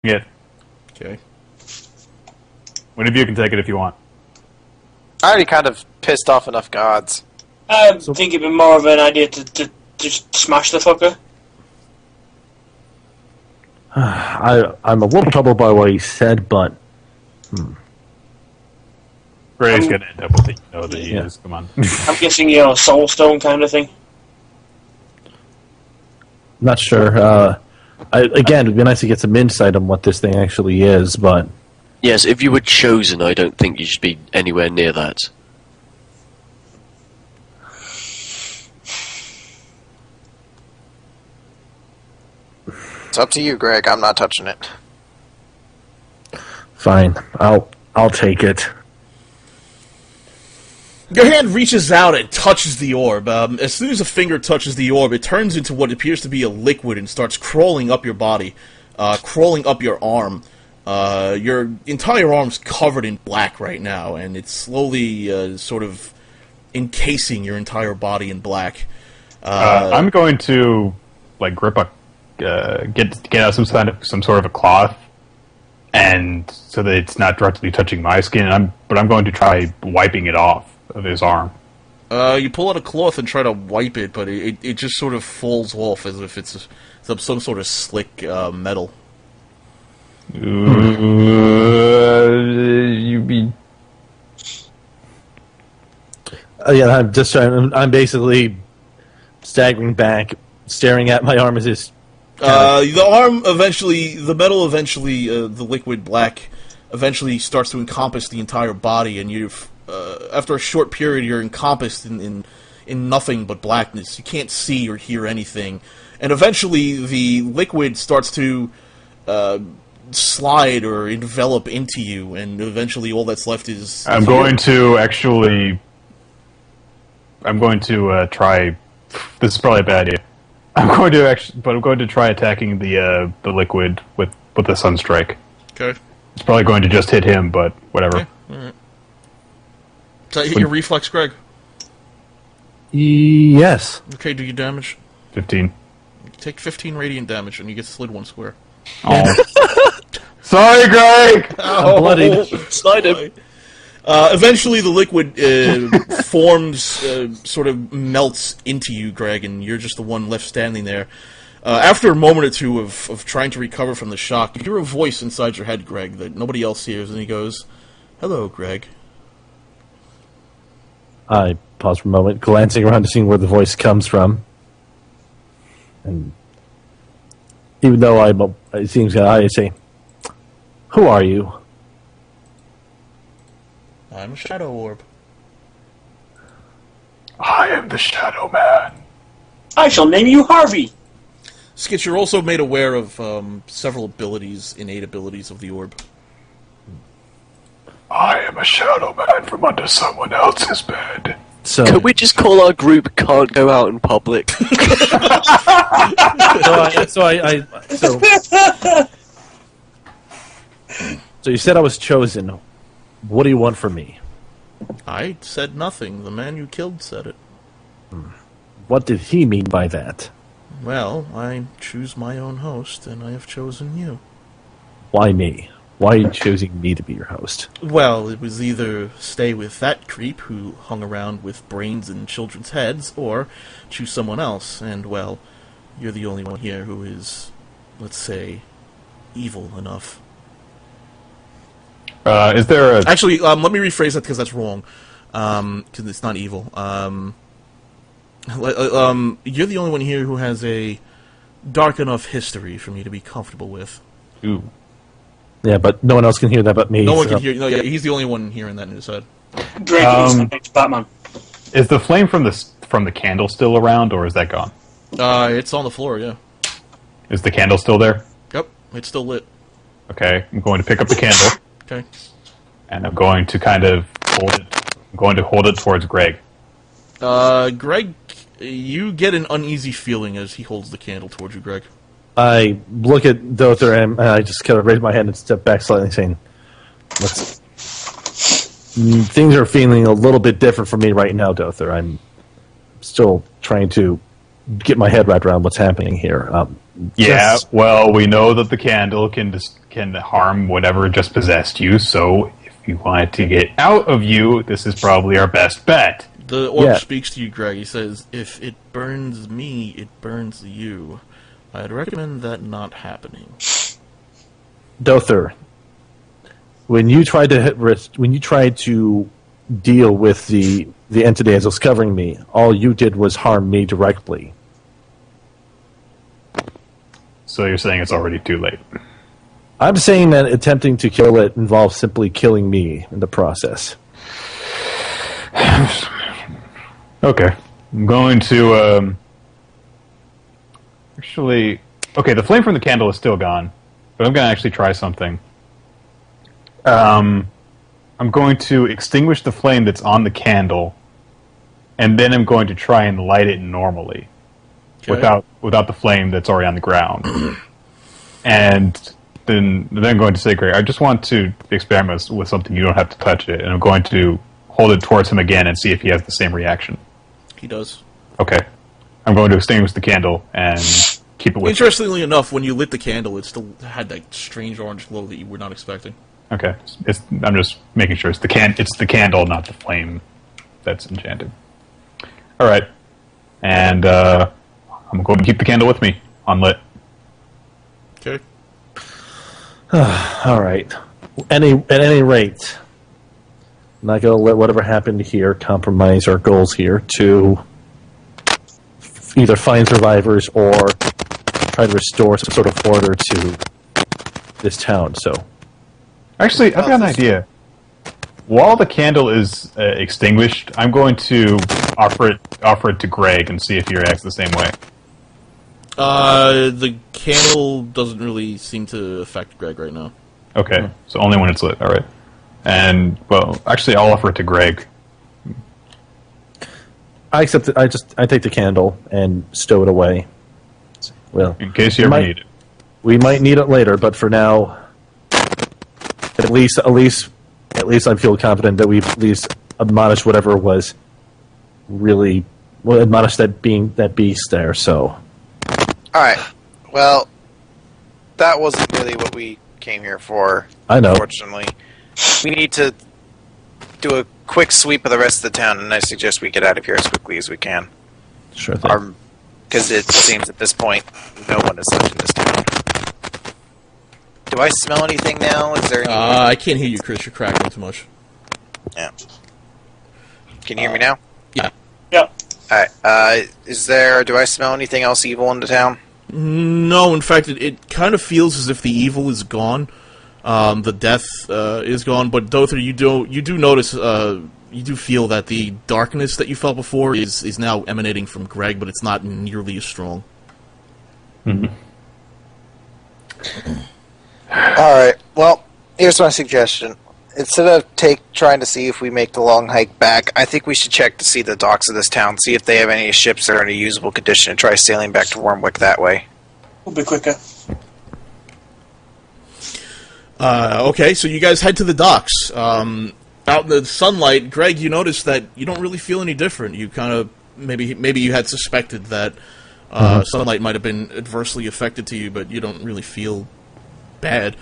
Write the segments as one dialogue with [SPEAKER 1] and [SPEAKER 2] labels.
[SPEAKER 1] Yeah.
[SPEAKER 2] Okay.
[SPEAKER 1] One of you can take it if you want.
[SPEAKER 3] I already kind of pissed off enough gods.
[SPEAKER 4] I think it'd be more of an idea to just smash the fucker.
[SPEAKER 5] I'm a little troubled by what he said, but...
[SPEAKER 1] Gray's gonna end up with it. You know that he is. Come on.
[SPEAKER 4] I'm guessing, soul stone kind of thing.
[SPEAKER 5] Not sure. Again, it'd be nice to get some insight on what this thing actually is, but...
[SPEAKER 6] Yes, if you were chosen, I don't think you should be anywhere near that.
[SPEAKER 3] It's up to you, Greg. I'm not touching it.
[SPEAKER 5] Fine. I'll take it.
[SPEAKER 2] Your hand reaches out and touches the orb. As soon as a finger touches the orb, it turns into what appears to be a liquid and starts crawling up your body, crawling up your arm. Your entire arm's covered in black right now, and it's slowly sort of encasing your entire body in black.
[SPEAKER 1] I'm going to grip a get out some sort of a cloth, and so that it's not directly touching my skin. But I'm going to try wiping it off of his arm.
[SPEAKER 2] You pull out a cloth and try to wipe it, but it just sort of falls off as if it's some sort of slick metal.
[SPEAKER 1] You be...
[SPEAKER 5] Yeah, I'm just trying. I'm basically staggering back, staring at my arm as this.
[SPEAKER 2] The arm eventually, the metal eventually, the liquid black eventually starts to encompass the entire body, and you've, after a short period, you're encompassed in nothing but blackness. You can't see or hear anything, and eventually the liquid starts to slide or envelop into you, and eventually all that's left is...
[SPEAKER 1] I'm going to try... This is probably a bad idea. I'm going to try attacking the liquid with the sunstrike.
[SPEAKER 2] Okay.
[SPEAKER 1] It's probably going to just hit him, but whatever.
[SPEAKER 2] Okay. All right. Does that hit your reflex, Greg?
[SPEAKER 5] Yes.
[SPEAKER 2] Okay, do you damage?
[SPEAKER 1] 15.
[SPEAKER 2] You take 15 radiant damage, and you get slid 1 square.
[SPEAKER 1] Oh. Sorry, Greg!
[SPEAKER 2] Oh,
[SPEAKER 5] bloody.
[SPEAKER 6] Slide him.
[SPEAKER 2] Eventually, the liquid forms, sort of melts into you, Greg, and you're just the one left standing there. After a moment or two of trying to recover from the shock, you hear a voice inside your head, Greg, that nobody else hears, and he goes, "Hello, Greg."
[SPEAKER 5] I pause for a moment, glancing around to see where the voice comes from. And even though it seems I say, "Who are you?"
[SPEAKER 2] I'm a shadow orb.
[SPEAKER 1] I am the Shadow Man.
[SPEAKER 4] I shall name you Harvey.
[SPEAKER 2] Skitch, you're also made aware of several innate abilities of the orb.
[SPEAKER 1] I am a Shadow Man from under someone else's bed.
[SPEAKER 5] So,
[SPEAKER 6] Could we just call our group "Can't Go Out in Public"?
[SPEAKER 5] So you said I was chosen. What do you want from me?
[SPEAKER 2] I said nothing. The man you killed said it.
[SPEAKER 5] What did he mean by that?
[SPEAKER 2] Well, I choose my own host, and I have chosen you.
[SPEAKER 5] Why me? Why are you choosing me to be your host?
[SPEAKER 2] Well, it was either stay with that creep who hung around with brains in children's heads, or choose someone else, and, well, you're the only one here who is, let's say, evil enough.
[SPEAKER 1] Is there a...
[SPEAKER 2] Actually, let me rephrase that because that's wrong. Because it's not evil. You're the only one here who has a dark enough history for me to be comfortable with.
[SPEAKER 1] Ooh.
[SPEAKER 5] Yeah, but no one else can hear that but me.
[SPEAKER 2] No one can hear. No, yeah, he's the only one hearing that in his head.
[SPEAKER 4] Greg is Batman.
[SPEAKER 1] Is the flame from the candle still around, or is that gone?
[SPEAKER 2] It's on the floor. Yeah.
[SPEAKER 1] Is the candle still there?
[SPEAKER 2] Yep, it's still lit.
[SPEAKER 1] Okay, I'm going to pick up the candle.
[SPEAKER 2] Okay.
[SPEAKER 1] And I'm going to kind of hold it. I'm going to hold it towards Greg.
[SPEAKER 2] Greg, you get an uneasy feeling as he holds the candle towards you, Greg.
[SPEAKER 5] I look at Dother and I just kind of raise my hand and step back slightly, saying, Things are feeling a little bit different for me right now, Dother. I'm still trying to get my head wrapped around what's happening here.
[SPEAKER 1] Yeah, well, we know that the candle can harm whatever just possessed you, so if you want it to get out of you, this is probably our best bet.
[SPEAKER 2] The orc speaks to you, Greg. He says, "If it burns me, it burns you. I'd recommend that not happening."
[SPEAKER 5] Dother, when you tried to deal with the entity as it was covering me, all you did was harm me directly.
[SPEAKER 1] So you're saying it's already too late?
[SPEAKER 5] I'm saying that attempting to kill it involves simply killing me in the process.
[SPEAKER 1] Okay. I'm going to, actually... Okay, the flame from the candle is still gone, but I'm going to actually try something. I'm going to extinguish the flame that's on the candle, and then I'm going to try and light it normally, without the flame that's already on the ground. And then I'm going to say, Greg, I just want to experiment with something. You don't have to touch it, and I'm going to hold it towards him again and see if he has the same reaction.
[SPEAKER 2] He does.
[SPEAKER 1] Okay. I'm going to extinguish the candle and keep it with
[SPEAKER 2] Interestingly enough, when you lit the candle, it still had that strange orange glow that you were not expecting.
[SPEAKER 1] Okay. I'm just making sure it's the candle, not the flame that's enchanted. All right. And I'm going to keep the candle with me, unlit.
[SPEAKER 2] Okay.
[SPEAKER 5] All right. At any rate, I'm not going to let whatever happened here compromise our goals here to either find survivors or try to restore some sort of order to this town. So,
[SPEAKER 1] actually, I've got an idea. While the candle is extinguished, I'm going to offer it to Greg and see if he reacts the same way.
[SPEAKER 2] The candle doesn't really seem to affect Greg right now.
[SPEAKER 1] Okay, so only when it's lit. All right. And, well, actually, I'll offer it to Greg.
[SPEAKER 5] I accept it. I take the candle and stow it away. Well,
[SPEAKER 1] In case you ever need it.
[SPEAKER 5] We might need it later, but for now, at least I feel confident that we've at least admonished whatever was really admonished that beast there. So,
[SPEAKER 3] All right. Well, that wasn't really what we came here for.
[SPEAKER 5] I know.
[SPEAKER 3] Unfortunately, we need to do a quick sweep of the rest of the town, and I suggest we get out of here as quickly as we can.
[SPEAKER 5] Sure thing.
[SPEAKER 3] Because it seems at this point, no one is left in this town. Do I smell anything now? Is there any...
[SPEAKER 2] I can't hear you, Chris. You're cracking too much.
[SPEAKER 3] Yeah. Can you hear me now?
[SPEAKER 2] Yeah.
[SPEAKER 4] Yeah.
[SPEAKER 3] Alright, do I smell anything else evil in the town?
[SPEAKER 2] No, in fact, it kind of feels as if the evil is gone. The death is gone, but Dother, you do notice, you do feel that the darkness that you felt before is now emanating from Greg, but it's not nearly as strong.
[SPEAKER 1] Mm-hmm.
[SPEAKER 3] Alright, well, here's my suggestion. Instead of trying to see if we make the long hike back, I think we should check to see the docks of this town, see if they have any ships that are in a usable condition, and try sailing back to Wyrmwick that way.
[SPEAKER 4] We'll be quicker.
[SPEAKER 2] Okay, so you guys head to the docks. Out in the sunlight, Greg, you notice that you don't really feel any different. You kind of maybe you had suspected that sunlight might have been adversely affected to you, but you don't really feel bad.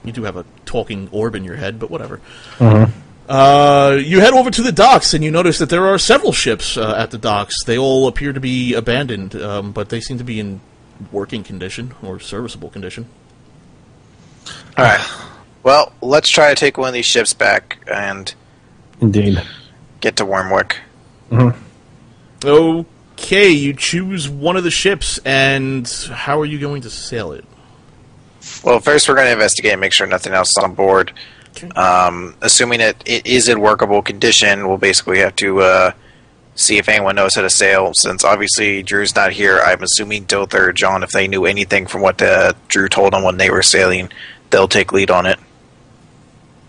[SPEAKER 2] You do have a talking orb in your head, but whatever. You head over to the docks, and you notice that there are several ships at the docks. They all appear to be abandoned, but they seem to be in working condition or serviceable condition.
[SPEAKER 3] Alright. Well, let's try to take one of these ships back and
[SPEAKER 5] indeed
[SPEAKER 3] get to Wyrmwick.
[SPEAKER 2] Okay, you choose one of the ships, and how are you going to sail it?
[SPEAKER 3] Well, first we're going to investigate and make sure nothing else is on board.
[SPEAKER 2] Okay.
[SPEAKER 3] Assuming that it is in workable condition, we'll basically have to see if anyone knows how to sail. Since obviously Drew's not here, I'm assuming Dother or John, if they knew anything from what Drew told them when they were sailing, they'll take lead on it.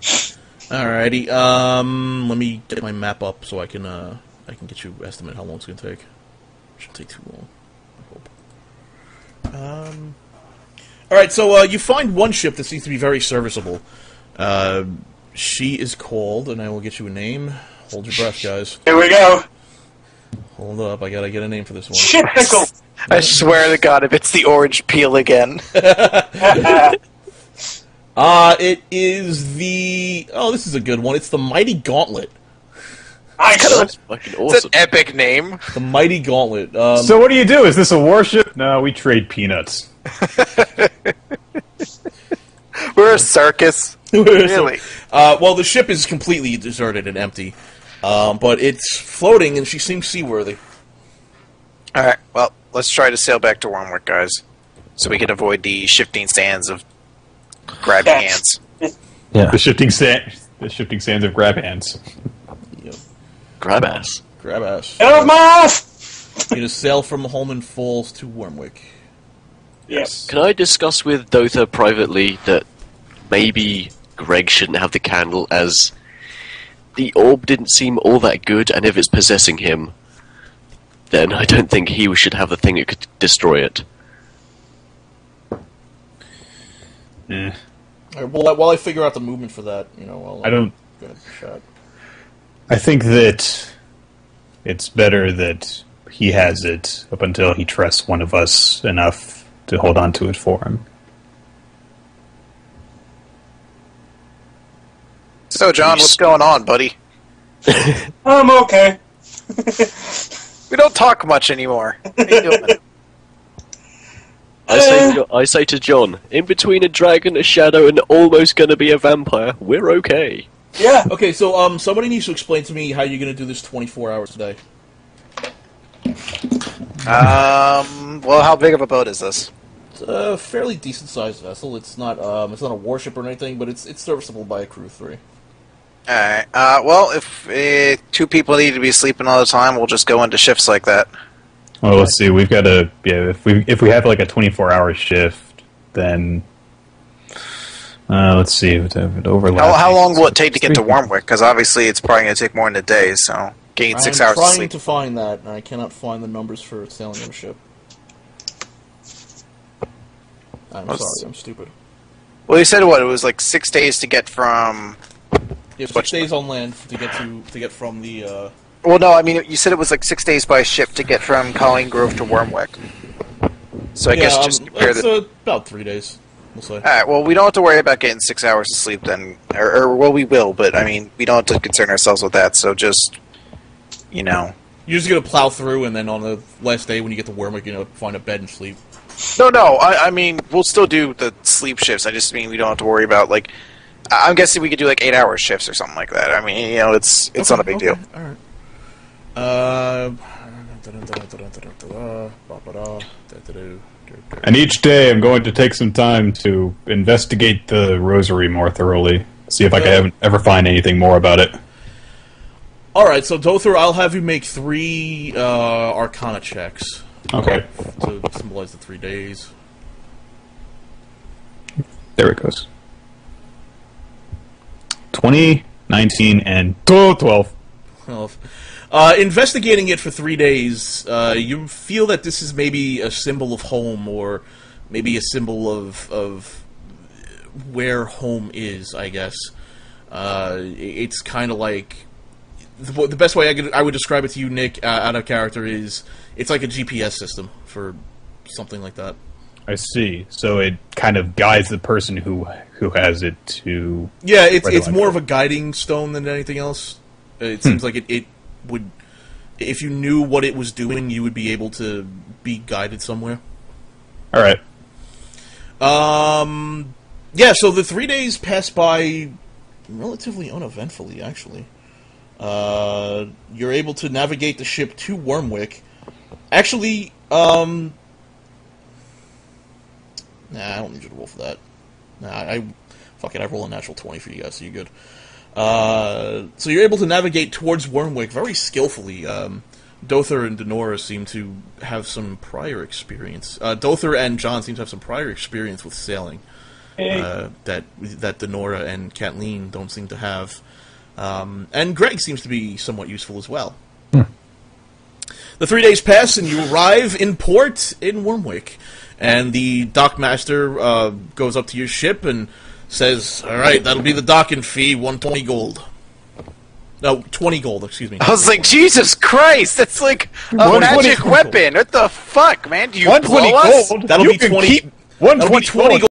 [SPEAKER 2] Alrighty, let me get my map up so I can get you an estimate how long it's going to take. Shouldn't take too long, I hope. Alright, so you find one ship that seems to be very serviceable. She is called, and I will get you a name. Hold your breath, guys.
[SPEAKER 4] Here we go.
[SPEAKER 2] Hold up, I gotta get a name for this one.
[SPEAKER 4] Shit pickle!
[SPEAKER 3] I swear to God, if it's the orange peel again.
[SPEAKER 2] It is the... Oh, this is a good one. It's the Mighty Gauntlet.
[SPEAKER 6] That's fucking
[SPEAKER 3] It's
[SPEAKER 6] awesome.
[SPEAKER 3] an epic name.
[SPEAKER 2] The Mighty Gauntlet.
[SPEAKER 1] So what do you do? Is this a warship? No, we trade peanuts.
[SPEAKER 3] We're a circus. Really?
[SPEAKER 2] Well, the ship is completely deserted and empty. But it's floating, and she seems seaworthy.
[SPEAKER 3] Alright, well, let's try to sail back to Wyrmwick, guys. So we can avoid the shifting sands of grab hands.
[SPEAKER 5] Yeah.
[SPEAKER 1] The shifting sands of grab hands.
[SPEAKER 2] Yep.
[SPEAKER 6] Grab ass.
[SPEAKER 2] Grab ass.
[SPEAKER 4] Get off my ass!
[SPEAKER 2] You just sail from Holman Falls to Wyrmwick.
[SPEAKER 4] Yes.
[SPEAKER 6] Can I discuss with Dotha privately that maybe Greg shouldn't have the candle, as the orb didn't seem all that good, and if it's possessing him, then I don't think he should have the thing that could destroy it.
[SPEAKER 1] Eh.
[SPEAKER 2] Alright, well, while I figure out the movement for that,
[SPEAKER 1] I don't.
[SPEAKER 2] Go ahead, shot.
[SPEAKER 1] I think that it's better that he has it up until he trusts one of us enough to hold on to it for him.
[SPEAKER 3] So, John, what's going on, buddy?
[SPEAKER 4] I'm okay.
[SPEAKER 3] We don't talk much anymore. What are you doing?
[SPEAKER 6] I say to John, in between a dragon, a shadow, and almost gonna be a vampire, we're okay.
[SPEAKER 4] Yeah.
[SPEAKER 2] Okay, so somebody needs to explain to me how you're going to do this 24 hours a day.
[SPEAKER 3] Well, how big of a boat is this?
[SPEAKER 2] It's a fairly decent-sized vessel. It's not a warship or anything, but it's serviceable by a crew of 3.
[SPEAKER 3] Alright, well, if 2 people need to be sleeping all the time, we'll just go into shifts like that.
[SPEAKER 1] Well, let's see. We've got to. Yeah, if we have like a 24-hour shift, then let's see. If it overlaps.
[SPEAKER 3] How long will it take to get to Wyrmwick? Because obviously it's probably going to take more than a day, so getting 6 hours
[SPEAKER 2] I'm
[SPEAKER 3] of
[SPEAKER 2] trying
[SPEAKER 3] sleep.
[SPEAKER 2] to find that, and I cannot find the numbers for sailing on a ship. I'm sorry, I'm stupid.
[SPEAKER 3] Well, you said what? It was like 6 days to get from...
[SPEAKER 2] You have 6 days on land to get from the...
[SPEAKER 3] Well, no, I mean, you said it was like 6 days by ship to get from Colleen Grove to Wyrmwick. So I guess just compare
[SPEAKER 2] it's
[SPEAKER 3] the...
[SPEAKER 2] about 3 days, we'll say.
[SPEAKER 3] Alright, well, we don't have to worry about getting 6 hours of sleep then. Well, we will, but, I mean, we don't have to concern ourselves with that, so just,
[SPEAKER 2] You're just going to plow through, and then on the last day when you get to Wyrmwick, find a bed and sleep.
[SPEAKER 3] No, I mean, we'll still do the sleep shifts. I just mean we don't have to worry about, like... I'm guessing we could do, like, 8-hour shifts or something like that. I mean, it's not a big deal.
[SPEAKER 2] Alright.
[SPEAKER 1] And each day, I'm going to take some time to investigate the rosary more thoroughly. See if I can ever find anything more about it.
[SPEAKER 2] Alright, so Dother, I'll have you make 3 Arcana checks.
[SPEAKER 1] Okay.
[SPEAKER 2] To symbolize the 3 days.
[SPEAKER 1] There it goes. 20, 19, and 12.
[SPEAKER 2] Well, investigating it for 3 days, you feel that this is maybe a symbol of home, or maybe a symbol of where home is, I guess. It's kind of like... The best way I would describe it to you, Nick, out of character, is it's like a GPS system for something like that.
[SPEAKER 1] I see. So it kind of guides the person who has it to...
[SPEAKER 2] Yeah, it's more of a guiding stone than anything else. It seems like it would... If you knew what it was doing, you would be able to be guided somewhere.
[SPEAKER 1] Alright.
[SPEAKER 2] Yeah, so the 3 days pass by relatively uneventfully, actually. You're able to navigate the ship to Wyrmwick. Actually, nah, I don't need you to roll for that. Nah, fuck it, I roll a natural 20 for you guys, so you're good. So you're able to navigate towards Wyrmwick very skillfully. Dother and Denora seem to have some prior experience. Dother and John seem to have some prior experience with sailing. That Denora and Kathleen don't seem to have. And Greg seems to be somewhat useful as well. The 3 days pass, and you arrive in port in Wyrmwick. And the dockmaster goes up to your ship and says, "All right, that'll be the docking fee, 120 gold." No, 20 gold, excuse me.
[SPEAKER 3] I was like, Jesus Christ, that's like a
[SPEAKER 1] 120
[SPEAKER 3] magic weapon. What the fuck, man? Do you
[SPEAKER 1] 120
[SPEAKER 3] blow us?
[SPEAKER 1] gold.
[SPEAKER 2] That'll
[SPEAKER 1] You
[SPEAKER 2] be
[SPEAKER 1] can
[SPEAKER 2] 20.
[SPEAKER 1] keep
[SPEAKER 2] That'll be
[SPEAKER 1] 120
[SPEAKER 2] 20
[SPEAKER 1] gold.